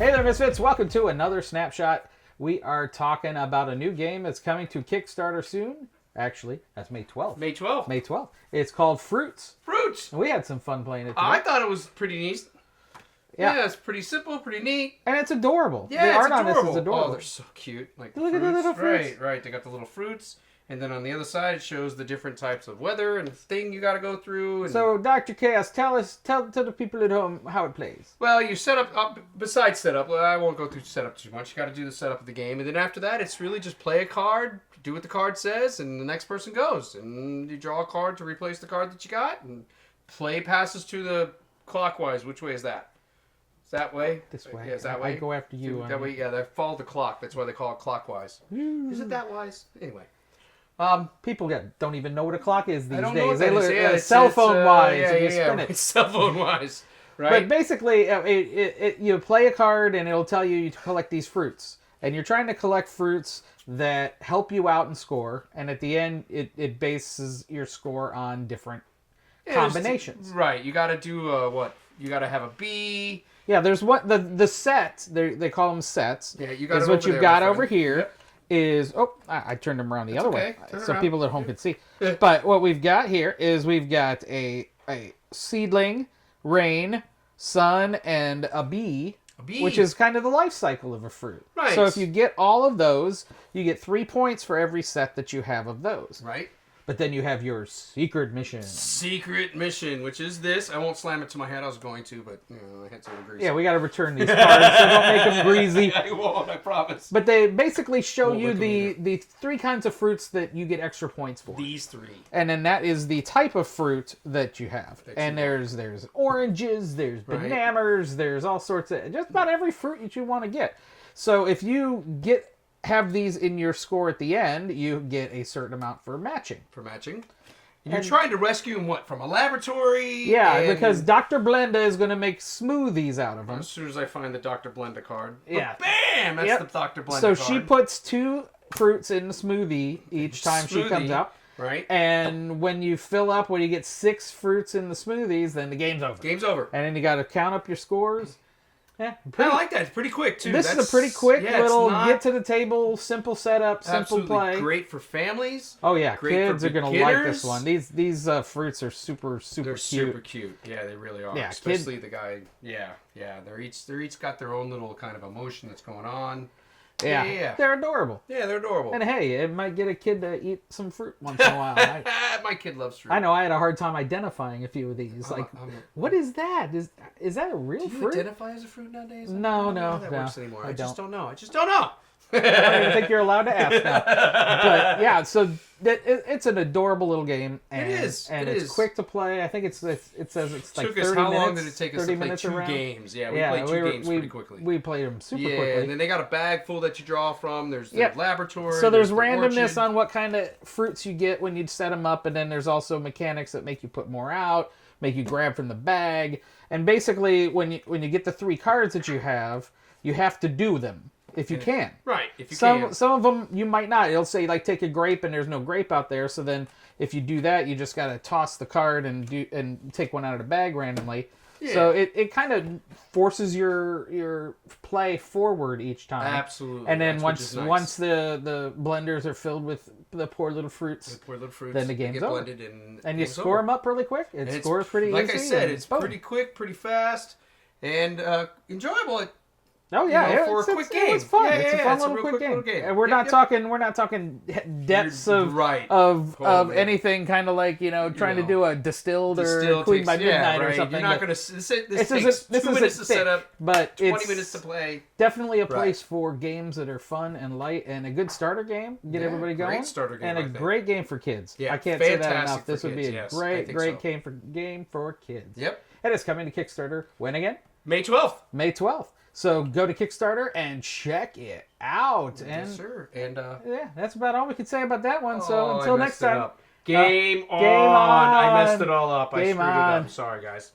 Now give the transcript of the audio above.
Hey there, Misfits. Welcome to another Snapshot. We are talking about a new game that's coming to Kickstarter soon. Actually, that's May 12th. May 12th. May 12th. It's called Froots. Froots. We had some fun playing it today. I thought it was pretty neat. Yeah, it's pretty simple, pretty neat. And it's adorable. Yeah, the it's art adorable. on this is adorable. Oh, they're so cute. Like Look at the little fruits. Right. They got the little fruits. And then on the other side, it shows the different types of weather and thing you got to go through. And... So, Dr. Chaos, tell the people at home how it plays. Well, you set up, besides setup, I won't go through setup too much. You got to do the setup of the game. And then after that, it's really just play a card, do what the card says, and the next person goes. And you draw a card to replace the card that you got. And play passes to the clockwise. Which way is that? Is that way? This way. Yeah, is that way? I go after you. That way, yeah, they follow the clock. That's why they call it clockwise. Is it that wise? Anyway. People don't even know what a clock is these know days. what They that look is. cell phone wise. Yeah, and you spin it. Cell phone wise, right? But basically, you play a card and it'll tell you to collect these fruits, and you're trying to collect fruits that help you out and score. And at the end, it bases your score on different combinations. Right. You got to do what? You got to have a bee. Yeah. There's what the set. They call them sets. Yeah. You got is what you've got over here. Yep. Is I turned them around the other way so around. people at home can see. But what we've got here is we've got a seedling, rain, sun, and a bee, which is kind of the life cycle of a fruit. Right. So if you get all of those, you get 3 points for every set that you have of those. Right. But then you have your secret mission. Secret mission, which is this. I won't slam it to my head. I was going to, but I had some grease. Yeah, we got to return these cards, so don't make them greasy. I won't, I promise. But they basically show you the 3 kinds of fruits that you get extra points for. These 3. And then that is the type of fruit that you have. And there's oranges, there's bananas, there's all sorts of... Just about every fruit that you want to get. So if you have these in your score at the end, you get a certain amount for matching. And you're trying to rescue them, what, from a laboratory? Yeah, because Dr. Blenda is going to make smoothies out of them. As soon as I find the Dr. Blenda card. Yeah. Bam! That's the Dr. Blenda so card. she puts 2 fruits in the smoothie each time she comes out. Right. And when you fill up, when you get 6 fruits in the smoothies, then the game's over. Game's over. And then you got to count up your scores. Yeah, I like that. It's pretty quick, too. This is a pretty quick little get to the table, simple setup, simple play. Great for families. Oh, yeah. Kids are going to like this one. These fruits are super cute. They're super cute. Yeah, they really are. Yeah, especially the guy. Yeah. They're each got their own little kind of emotion that's going on. Yeah. They're adorable. Yeah, they're adorable. And hey, it might get a kid to eat some fruit once in a while. My kid loves fruit. I know. I had a hard time identifying a few of these. What is that? Is that a real fruit? Do you identify as a fruit nowadays? No, that works anymore. I just don't know. I don't even think you're allowed to ask now. But yeah, so it's an adorable little game. And, it is. And it's quick to play. I think it says it's like 30 minutes. How long did it take us to play 2 around? games? Yeah, we played 2 games pretty quickly. We played them super quickly. Yeah, and then they got a bag full that you draw from. There's the laboratory. So there's randomness on what kind of fruits you get when you set them up, and then there's also mechanics that make you put more out, make you grab from the bag. And basically, when you get the 3 cards that you have to do them. If you can. Right, if you can. Some of them you might not. It'll say, like, take a grape, and there's no grape out there. So then if you do that, you just got to toss the card and take one out of the bag randomly. Yeah. So it kind of forces your play forward each time. Absolutely. And then once the blenders are filled with the poor little fruits, then the game's over. And you score them up really quick. It scores pretty easy. Like I said, it's pretty quick, pretty fast, and enjoyable. Oh yeah, for a quick game. It was fun. It's a fun little quick game. And we're not talking depths of anything kind of like trying to do a distilled or Queen by Midnight or something. You're not going to. This takes 2 minutes to set up, but 20 minutes to play. Definitely a place for games that are fun and light, and a good starter game. Get everybody going. Great starter game, and a great game for kids. I can't say that enough. This would be a great game for kids. Yep. And it's coming to Kickstarter. When again? May 12th. May 12th. So go to Kickstarter and check it out. Yes, sir. And that's about all we can say about that one. So until next time. Game on. I messed it all up. I screwed it up. Sorry, guys.